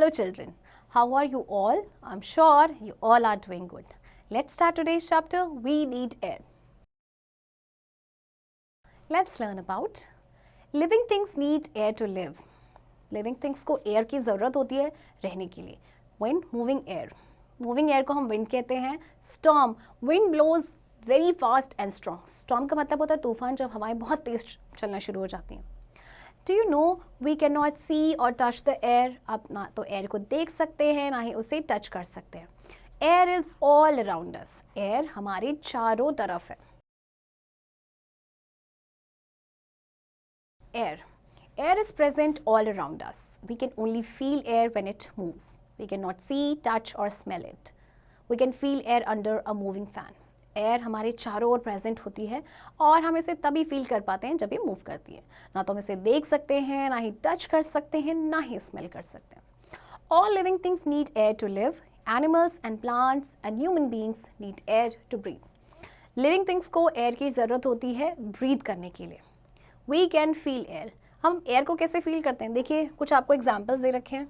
Hello children, how are you all? I'm sure you all are doing good. Let's start today's chapter, We Need Air. Let's learn about living things need air to live. Living things को air की ज़रूरत होती है रहने के लिए. Wind, moving air. Moving air को हम wind कहते हैं. Storm, wind blows very fast and strong. Storm का मतलब होता है तूफान, जब हवाएं बहुत तेज चलना शुरू हो जाती हैं. Do you know we cannot see or touch the air? आप ना तो air को देख सकते हैं ना ही उसे touch कर सकते हैं. Air is all around us. Air हमारे चारों तरफ है. Air. Air is present all around us. We can only feel air when it moves. We cannot see, touch or smell it. We can feel air under a moving fan. Air हमारे चारों ओर present होती है और हम इसे तभी feel कर पाते हैं जब ये मूव करती है. ना तो हम इसे देख सकते हैं, ना ही टच कर सकते हैं, ना ही स्मेल कर सकते हैं. All living things need air to live. Animals and plants and human beings need air to breathe. Living things को एयर की ज़रूरत होती है ब्रीथ करने के लिए. We can feel air. हम एयर को कैसे फील करते हैं? देखिए, कुछ आपको एग्जाम्पल्स दे रखे हैं.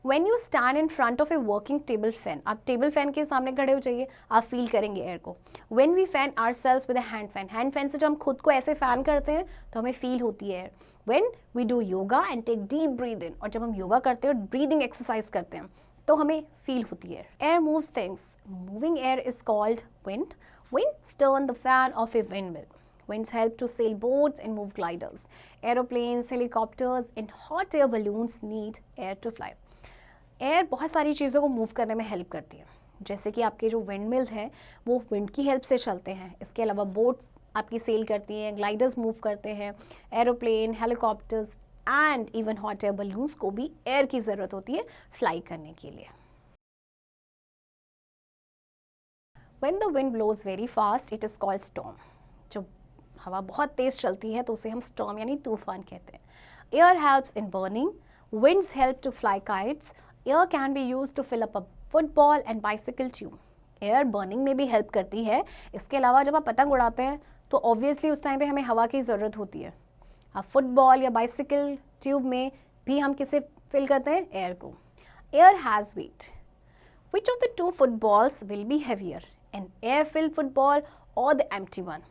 When you stand in front of a working table fan, आप टेबल फैन के सामने खड़े हो जाइए, आप फील करेंगे एयर को. When we fan ourselves with a hand fan, hand fan से जब हम खुद को ऐसे फैन करते हैं तो हमें फील होती है air. When we do yoga and take deep breath in, और जब हम योगा करते हैं और ब्रीदिंग एक्सरसाइज करते हैं तो हमें फील होती है. Air moves things. Moving air is called wind. Winds turn the fan of a windmill. Winds help to sail boats and move gliders. Aeroplanes, helicopters and hot air balloons need air to fly. Air बहुत सारी चीज़ों को move करने में help करती है. जैसे कि आपके जो विंड मिल है वो विंड की हेल्प से चलते हैं. इसके अलावा बोट्स आपकी सेल करती हैं, ग्लाइडर्स मूव करते हैं, aeroplane, helicopters and even hot air balloons को भी एयर की ज़रूरत होती है फ्लाई करने के लिए. When the wind blows very fast, it is called storm. जब हवा बहुत तेज़ चलती है तो उसे हम storm यानी तूफान कहते हैं. Air helps in burning. Winds help to fly kites. Air can be used to fill up a football and bicycle tube. Air burning में भी हेल्प करती है. इसके अलावा जब आप पतंग उड़ाते हैं तो ऑब्वियसली उस टाइम पे हमें हवा की ज़रूरत होती है. अब फुटबॉल या बाइसिकल ट्यूब में भी हम किसे फिल करते हैं? एयर को. Air has weight. Which of the two footballs will be heavier? An air-filled football or the empty one?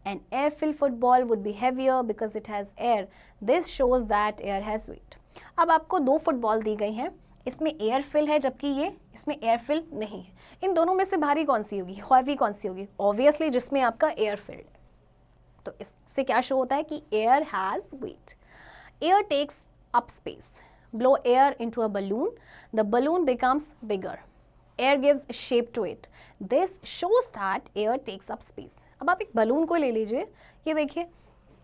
An air-filled football would be heavier because it has air. This shows that air has weight. अब आपको दो football दी गई हैं. इसमें air fill है जबकि ये इसमें एयर फिल नहीं है. इन दोनों में से भारी कौन सी होगी, हैवी कौन सी होगी? ऑब्वियसली जिसमें आपका एयर फिल्ड है. तो इससे क्या शो होता है कि air has weight. Air takes up space. Blow air into a balloon, the balloon becomes bigger. Air gives shape to it. This shows that air takes up space. अब आप एक बलून को ले लीजिए, ये देखिए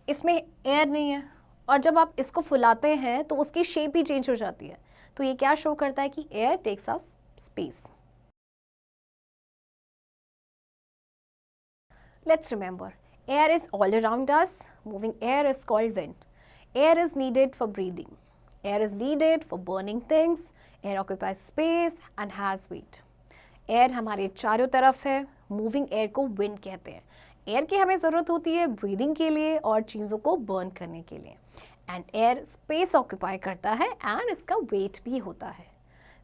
इसमें एयर नहीं है और जब आप इसको फुलाते हैं तो उसकी शेप ही चेंज हो जाती है. तो ये क्या शो करता है कि air takes up space. Let's remember, air is all around us. Moving air is called wind. Air is needed for breathing. Air is needed for burning things. Air occupies space and has weight. Air हमारे चारों तरफ है. Moving air को wind कहते हैं. Air की हमें ज़रूरत होती है ब्रीदिंग के लिए और चीज़ों को बर्न करने के लिए. एंड एयर स्पेस ऑक्यूपाई करता है एंड इसका वेट भी होता है.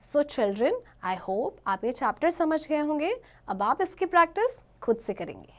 सो चिल्ड्रन, आई होप आप ये चैप्टर समझ गए होंगे. अब आप इसकी प्रैक्टिस खुद से करेंगे.